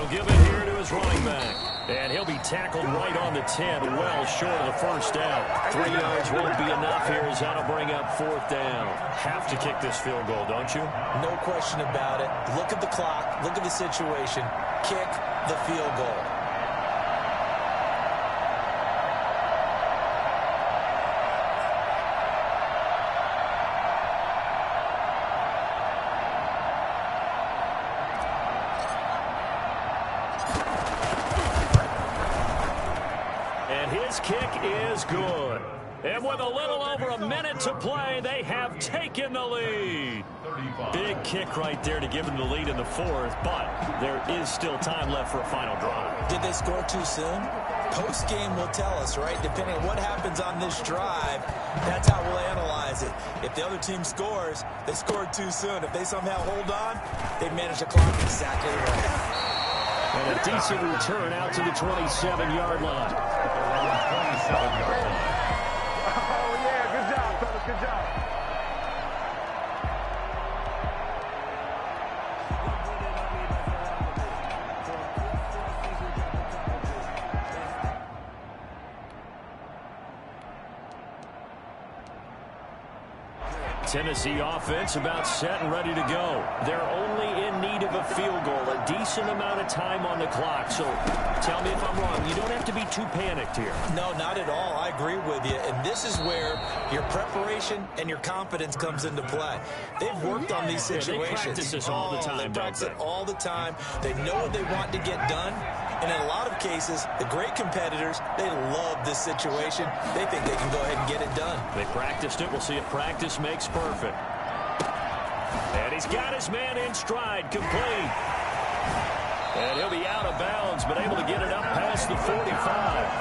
Give it here to his running back. And he'll be tackled right on the 10, well short of the first down. 3 yards won't be enough here as that'll bring up 4th down. Have to kick this field goal, don't you? No question about it. Look at the clock. Look at the situation. Kick the field goal. His kick is good. And with a little over a minute to play, they have taken the lead. Big kick right there to give them the lead in the 4th, but there is still time left for a final drive. Did they score too soon? Post-game will tell us, right? Depending on what happens on this drive, that's how we'll analyze it. If the other team scores, they scored too soon. If they somehow hold on, they manage the clock exactly right. And a decent return out to the 27-yard line. 27-yard line. Oh, yeah, good job, fellas, good job. Tennessee offense about set and ready to go. They're only in need of a field goal, a decent amount of time on the clock. So tell me if I'm wrong. You don't have to be too panicked here. No, not at all. I agree with you. And this is where your preparation and your confidence comes into play. They've worked on these situations. They practice this all the time, They practice don't it all the time. They know what they want to get done. And in a lot of cases, the great competitors, they love this situation. They think they can go ahead and get it done. They practiced it. We'll see if practice makes perfect. And he's got his man in stride, complete. And he'll be out of bounds, but able to get it up past the 45.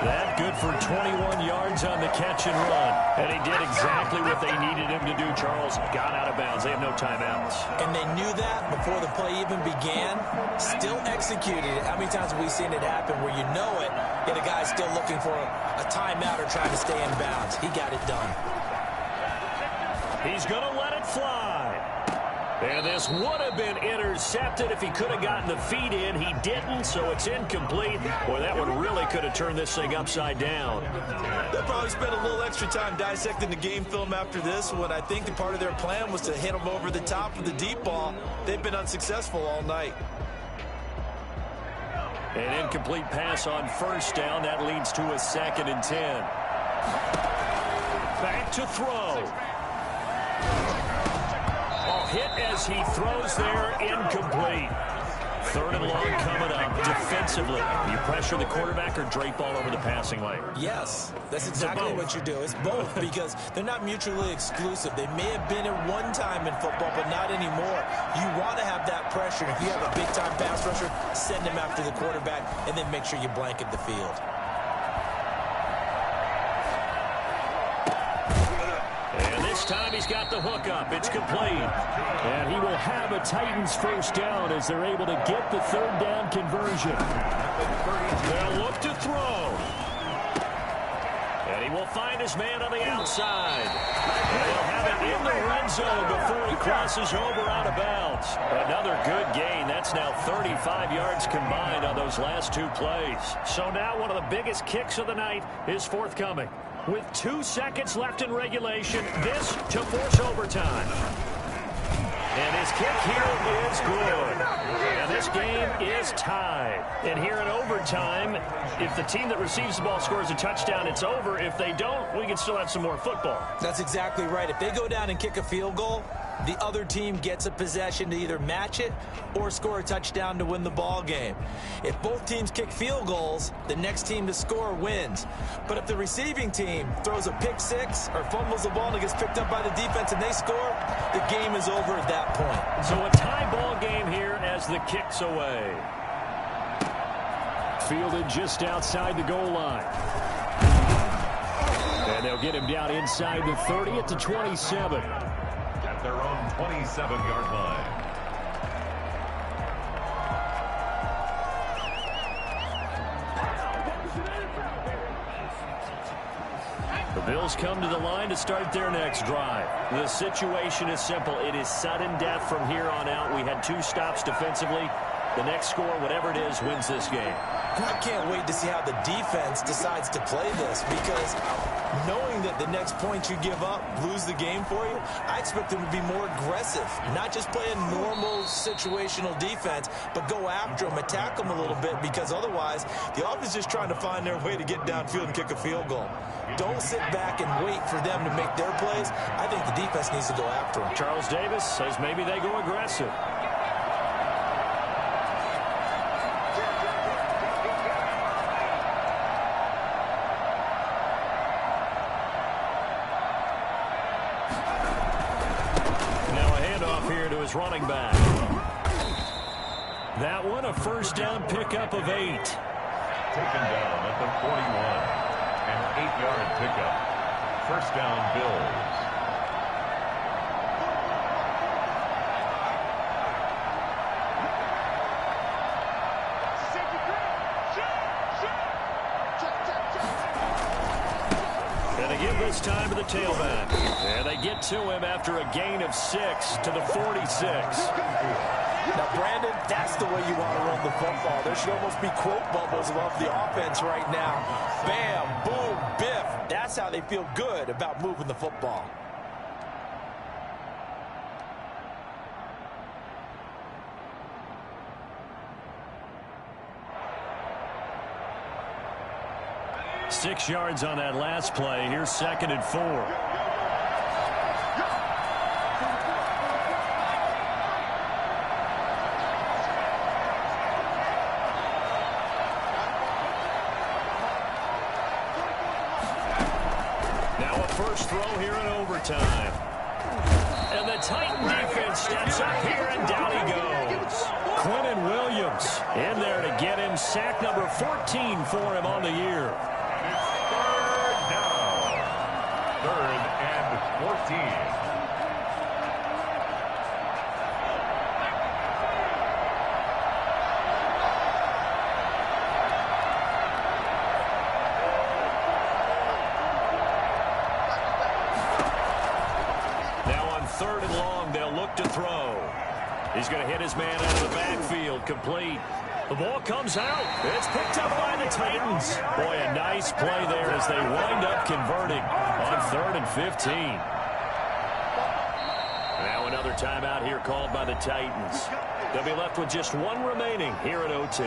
That good for 21 yards on the catch and run. And he did exactly what they needed him to do, Charles. Got out of bounds. They have no timeouts. And they knew that before the play even began. Still executed it. How many times have we seen it happen where you know it, yet a guy's still looking for a timeout or trying to stay in bounds? He got it done. He's going to let it fly. And this would have been intercepted if he could have gotten the feet in. He didn't, so it's incomplete. Boy, that one really could have turned this thing upside down. They'll probably spend a little extra time dissecting the game film after this one. I think the part of their plan was to hit them over the top with the deep ball. They've been unsuccessful all night. An incomplete pass on first down. That leads to a 2nd and 10. Back to throw. Hit as he throws there, incomplete. 3rd and long coming up. Defensively, you pressure the quarterback or drape all over the passing lane? Yes, that's exactly what you do. It's both because they're not mutually exclusive. They may have been at one time in football, but not anymore. You want to have that pressure. If you have a big-time pass rusher, send him after the quarterback and then make sure you blanket the field. This time he's got the hook up. It's complete. And he will have a Titans first down as they're able to get the 3rd down conversion. They'll look to throw. And he will find his man on the outside. They'll have it in the red zone before he crosses over out of bounds. Another good gain. That's now 35 yards combined on those last 2 plays. So now one of the biggest kicks of the night is forthcoming. With 2 seconds left in regulation, this to force overtime. And his kick here is good. And this game is tied. And here in overtime, if the team that receives the ball scores a touchdown, it's over. If they don't, we can still have some more football. That's exactly right. If they go down and kick a field goal, the other team gets a possession to either match it or score a touchdown to win the ball game. If both teams kick field goals, the next team to score wins. But if the receiving team throws a pick six or fumbles the ball and it gets picked up by the defense and they score, the game is over at that point. So a tie ball game here as the kick's away. Fielded just outside the goal line. And they'll get him down inside the 30 at the 27. At their own 27-yard line. The Bills come to the line to start their next drive. The situation is simple. It is sudden death from here on out. We had 2 stops defensively. The next score, whatever it is, wins this game. I can't wait to see how the defense decides to play this because knowing that the next point you give up lose the game for you, I expect them to be more aggressive, not just play a normal situational defense, but go after them, attack them a little bit because otherwise the offense is just trying to find their way to get downfield and kick a field goal. Don't sit back and wait for them to make their plays. I think the defense needs to go after them. Charles Davis says maybe they go aggressive. Running back. That one a first down pickup of 8. Taken down at the 41. An 8-yard pickup. First down, Bills. And they give this time to the tailback. And they get to him after a gain of 6 to the 46. Now, Brandon, that's the way you want to run the football. There should almost be quote bubbles above the offense right now. Bam, boom, biff. That's how they feel good about moving the football. Six yards on that last play. Here's 2nd and 4. Now a first throw here in overtime. And the Titan defense steps up here, and down he goes. Quinnen Williams in there to get him. Sack number 14 for him on the year. Third and 14. 3rd and long. They'll look to throw. He's going to hit his man out of the backfield. Complete. The ball comes out. It's picked up by the Titans. Boy, a nice play there as they wind up converting on 3rd and 15. Now another timeout here called by the Titans. They'll be left with just one remaining here at OT.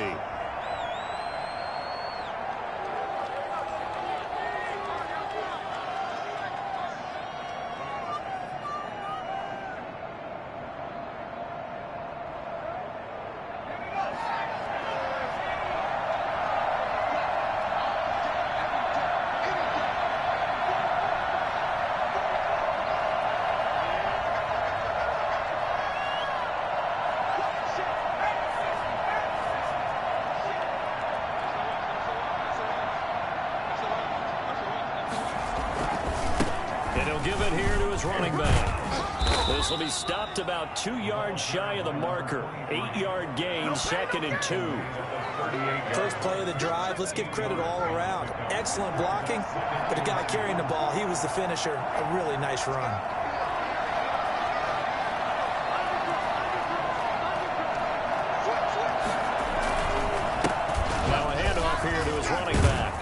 Give it here to his running back. This will be stopped about 2 yards shy of the marker. 8-yard gain, 2nd and 2. First play of the drive. Let's give credit all around. Excellent blocking, but the guy carrying the ball, he was the finisher. A really nice run. Now a handoff here to his running back.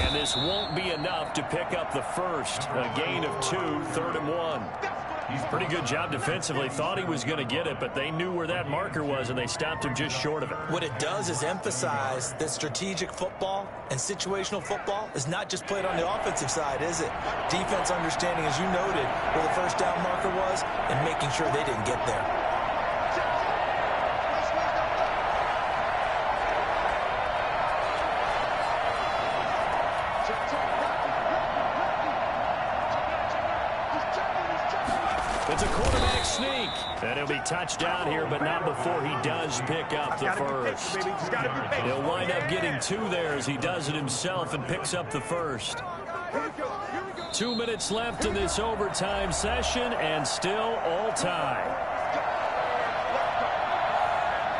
And this won't be enough to pick up the first. A gain of 2, 3rd and 1. Pretty good job defensively. Thought he was going to get it, but they knew where that marker was, and they stopped him just short of it. What it does is emphasize that strategic football and situational football is not just played on the offensive side, is it? Defense understanding, as you noted, where the first down marker was and making sure they didn't get there. It's a quarterback sneak. And he'll be touchdown here, but not before he does pick up the first. He'll wind up getting 2 there as he does it himself and picks up the first. 2 minutes left in this overtime session, and still all time.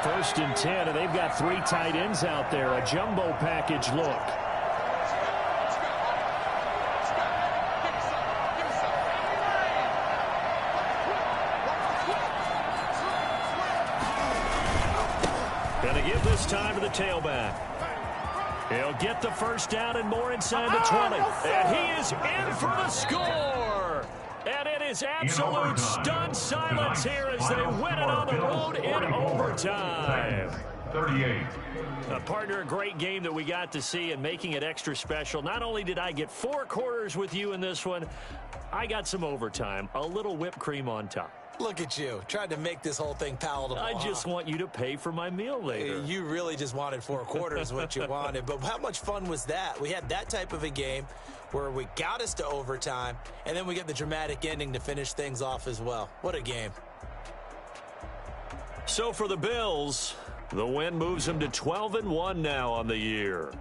1st and 10, and they've got 3 tight ends out there. A jumbo package look. Going to give this time to the tailback. He'll get the first down and more inside the 20. And he is in for the score. And it is absolute stunned silence here as they win it on the road in overtime. 38. Partner, a great game that we got to see and making it extra special. Not only did I get 4 quarters with you in this one, I got some overtime, a little whipped cream on top. Look at you, tried to make this whole thing palatable. I just want you to pay for my meal later. You really just wanted 4 quarters what you wanted. But how much fun was that? We had that type of a game where we got us to overtime, and then we get the dramatic ending to finish things off as well. What a game. So for the Bills, the win moves them to 12-1 now on the year.